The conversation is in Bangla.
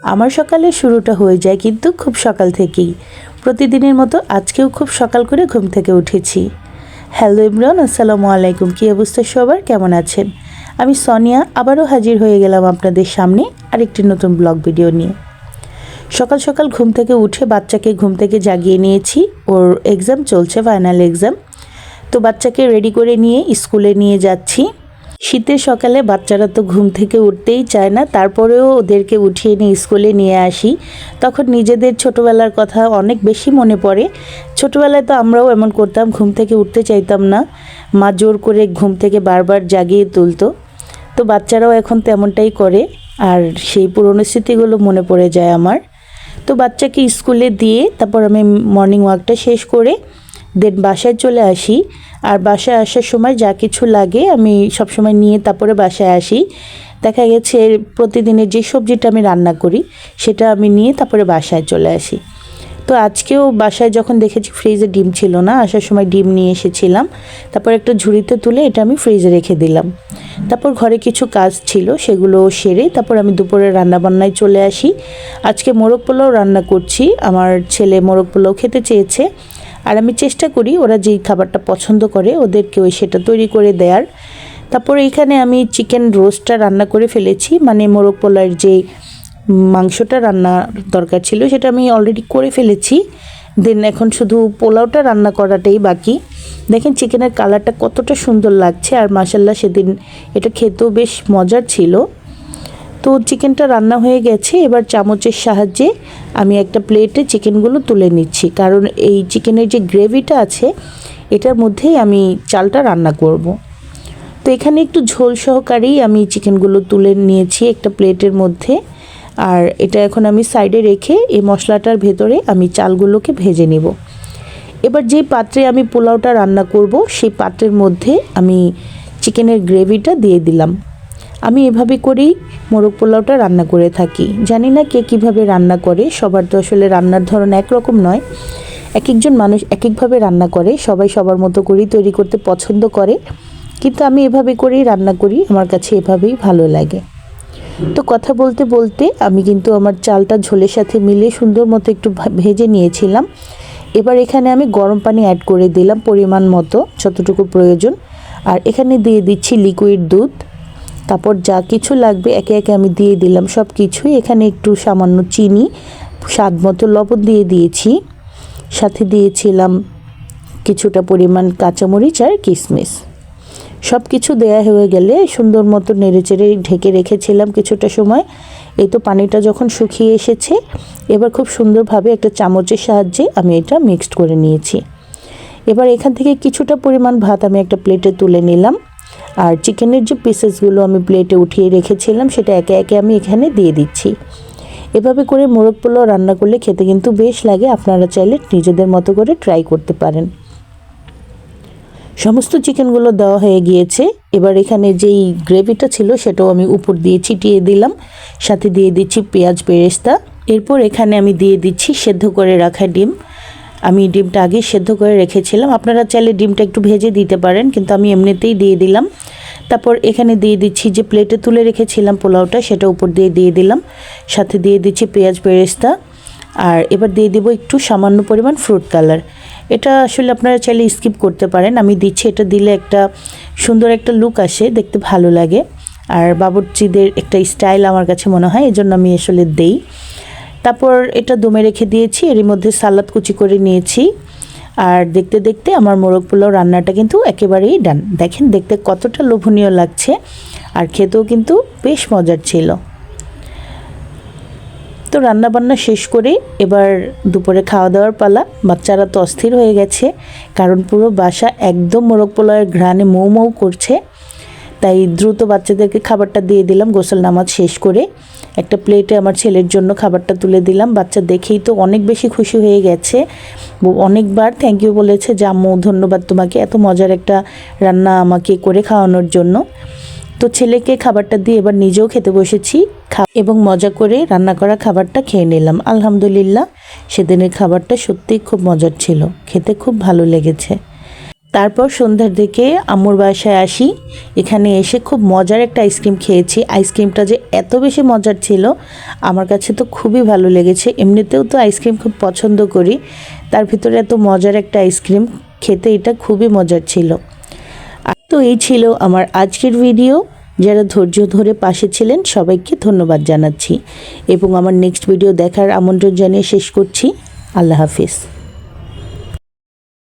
আমার সকালে শুরুটা হয়ে যায় কিন্তু খুব সকাল থেকেই। প্রতিদিনের মতো আজকেও খুব সকাল করে ঘুম থেকে উঠেছি। হ্যালো ইমরান, আসসালামু আলাইকুম। কী অবস্থা সবার, কেমন আছেন? আমি সোনিয়া আবারও হাজির হয়ে গেলাম আপনাদের সামনে আরেকটি নতুন ব্লগ ভিডিও নিয়ে। সকাল সকাল ঘুম থেকে উঠে বাচ্চাকে ঘুম থেকে জাগিয়ে নিয়েছি। ওর এক্সাম চলছে, ফাইনাল এক্সাম। তো বাচ্চাকে রেডি করে নিয়ে স্কুলে নিয়ে যাচ্ছি। শীতের সকালে বাচ্চারা তো ঘুম থেকে উঠতেই চায় না, তারপরেও ওদেরকে উঠিয়ে নিয়ে স্কুলে নিয়ে আসি। তখন নিজেদের ছোটোবেলার কথা অনেক বেশি মনে পড়ে। ছোটোবেলায় তো আমরাও এমন করতাম, ঘুম থেকে উঠতে চাইতাম না, মা জোর করে ঘুম থেকে বারবার জাগিয়ে তুলতো। তো বাচ্চারাও এখন তেমনটাই করে, আর সেই পুরনো স্মৃতিগুলো মনে পড়ে যায় আমার। তো বাচ্চাকে স্কুলে দিয়ে তারপর আমি মর্নিং ওয়াকটা শেষ করে দেন বাসায় চলে আসি। আর বাসায় আসার সময় যা কিছু লাগে আমি সবসময় নিয়ে তারপরে বাসায় আসি। দেখা গেছে প্রতিদিনের যে সবজিটা আমি রান্না করি সেটা আমি নিয়ে তারপরে বাসায় চলে আসি। তো আজকেও বাসায় যখন দেখেছি ফ্রিজে ডিম ছিল না, আসার সময় ডিম নিয়ে এসেছিলাম। তারপর একটা ঝুড়িতে তুলে এটা আমি ফ্রিজে রেখে দিলাম। তারপর ঘরে কিছু কাজ ছিল সেগুলো সেরে তারপর আমি দুপুরে রান্নাবান্নায় চলে আসি। আজকে মোরগ পোলাও রান্না করছি। আমার ছেলে মোরগ পোলাও খেতে চেয়েছে, আর আমি চেষ্টা করি ওরা যেই খাবারটা পছন্দ করে ওদেরকে সেটা তৈরি করে দেওয়ার। তারপরে এখানে আমি চিকেন রোস্টটা রান্না করে ফেলেছি, মানে মোরগ পোলাওয়ের যে মাংসটা রান্না দরকার ছিল সেটা আমি অলরেডি করে ফেলেছি। দেন এখন শুধু পোলাওটা রান্না করাটাই বাকি। দেখেন চিকেনের কালারটা কতটা সুন্দর লাগছে, আর মাশাল্লাহ সেদিন এটা খেতেও বেশ মজার ছিল। তো চিকেনটা রান্না হয়ে গেছে, এবার চামচের সাহায্যে আমি একটা প্লেটে চিকেনগুলো তুলে নিচ্ছি, কারণ এই চিকেনের যে গ্রেভিটা আছে এটার মধ্যেই আমি চালটা রান্না করব। তো এখানে একটু ঝোল সহকারেই আমি চিকেনগুলো তুলে নিয়েছি একটা প্লেটের মধ্যে। আর এটা এখন আমি সাইডে রেখে এই মশলাটার ভেতরে আমি চালগুলোকে ভেজে নেব। এবার যে পাত্রে আমি পোলাওটা রান্না করব সেই পাত্রের মধ্যে আমি চিকেনের গ্রেভিটা দিয়ে দিলাম। আমি এভাবে করেই মোরগ পোলাওটা রান্না করে থাকি। জানি না কে কীভাবে রান্না করে, সবার তো আসলে রান্নার ধরন একরকম নয়, এক একজন মানুষ এক একভাবে রান্না করে, সবাই সবার মতো করেই তৈরি করতে পছন্দ করে। কিন্তু আমি এভাবে করেই রান্না করি, আমার কাছে এভাবেই ভালো লাগে। তো কথা বলতে বলতে আমি কিন্তু আমার চালটা ঝোলের সাথে মিলিয়ে সুন্দর মতো একটু ভেজে নিয়েছিলাম। এবার এখানে আমি গরম পানি অ্যাড করে দিলাম পরিমাণ মতো, যতটুকু প্রয়োজন। আর এখানে দিয়ে দিচ্ছি লিকুইড দুধ। তারপর যা কিছু লাগবে একে একে আমি দিয়ে দিলাম সব কিছুই। এখানে একটু সামান্য চিনি, স্বাদ মতো লবণ দিয়ে দিয়েছি, সাথে দিয়েছিলাম কিছুটা পরিমাণ কাঁচামরিচ আর কিশমিশ। সব কিছু দেয়া হয়ে গেলে সুন্দর মতো নেড়েচেড়ে ঢেকে রেখেছিলাম কিছুটা সময়। এই তো পানিটা যখন শুকিয়ে এসেছে, এবার খুব সুন্দরভাবে একটা চামচের সাহায্যে আমি এটা মিক্সড করে নিয়েছি। এবার এখান থেকে কিছুটা পরিমাণ ভাত আমি একটা প্লেটে তুলে নিলাম, আর চিকেনের যে পিসেসগুলো আমি প্লেটে উঠিয়ে রেখেছিলাম সেটা একে একে আমি এখানে দিয়ে দিচ্ছি। এভাবে করে মোরগ পোলাও রান্না করলে খেতে কিন্তু বেশ লাগে। আপনারা চাইলে নিজেদের মতো করে ট্রাই করতে পারেন। সমস্ত চিকেনগুলো দেওয়া হয়ে গিয়েছে। এবার এখানে যেই গ্রেভিটা ছিল সেটাও আমি উপর দিয়ে ছিটিয়ে দিলাম, সাথে দিয়ে দিচ্ছি পেঁয়াজ বেরেস্তা। এরপর এখানে আমি দিয়ে দিচ্ছি সেদ্ধ করে রাখা ডিম। আমি ডিমটা আগে সেদ্ধ করে রেখেছিলাম, আপনারা চাইলে ডিমটা একটু ভেজে দিতে পারেন, কিন্তু আমি এমনিতেই দিয়ে দিলাম। তারপর এখানে দিয়ে দিচ্ছি যে প্লেটে তুলে রেখেছিলাম পোলাওটা, সেটা উপর দিয়ে দিলাম, সাথে দিয়ে দিচ্ছি পেঁয়াজ বেরেস্তা। আর এবার দিয়ে দিব একটু সামান্য পরিমাণ ফ্রুট কালার। এটা আসলে আপনারা চাইলে স্কিপ করতে পারেন, আমি দিচ্ছি, এটা দিলে একটা সুন্দর একটা লুক আসে, দেখতে ভালো লাগে। আর বাবুর্চিদের একটা স্টাইল আমার কাছে মনে হয়, এজন্য আমি আসলে দেই। তারপর এটা দমে রেখে দিয়েছি, এর মধ্যে সালাদ কুচি করে নিয়েছি। আর দেখতে দেখতে আমার মোরগ পোলাও রান্নাটা কিন্তু একেবারেই ডান। দেখেন দেখতে কতটা লোভনীয় লাগছে, আর খেতেও কিন্তু বেশ মজার ছিল। তো রান্নাবান্না শেষ করে এবার দুপুরে খাওয়া দাওয়ার পালা। বাচ্চারা তো অস্থির হয়ে গেছে, কারণ পুরো বাসা একদম মোরগ পোলাওয়ের ঘ্রাণে মৌ মৌ করছে। তাই দ্রুত বাচ্চাদেরকে খাবারটা দিয়ে দিলাম। গোসল নামাজ শেষ করে একটা প্লেটে আমার ছেলের জন্য খাবারটা তুলে দিলাম। বাচ্চা দেখেই তো অনেক বেশি খুশি হয়ে গেছে, অনেকবার থ্যাংক ইউ বলেছে যে আম্মু ধন্যবাদ তোমাকে এত মজার একটা রান্না আমাকে করে খাওয়ানোর জন্য। তো ছেলেকে খাবারটা দিয়ে এবার নিজেও খেতে বসেছি এবং মজা করে রান্না করা খাবারটা খেয়ে নিলাম। আলহামদুলিল্লাহ, সেদিনের খাবারটা সত্যিই খুব মজার ছিল, খেতে খুব ভালো লেগেছে। তারপর সন্ধ্যার দিকে আম্মুর বাসায় আসি। এখানে এসে খুব মজার একটা আইসক্রিম খেয়েছি। আইসক্রিমটা যে এত বেশি মজার ছিল আমার কাছে তো খুবই ভালো লেগেছে। এমনিতেও তো আইসক্রিম খুব পছন্দ করি, তার ভিতরে এত মজার একটা আইসক্রিম, খেতে এটা খুবই মজার ছিল। তো এই ছিল আমার আজকের ভিডিও। যারা ধৈর্য ধরে পাশে ছিলেন সবাইকে ধন্যবাদ জানাচ্ছি এবং আমার নেক্সট ভিডিও দেখার আমন্ত্রণ জানিয়ে শেষ করছি। আল্লাহ হাফিজ।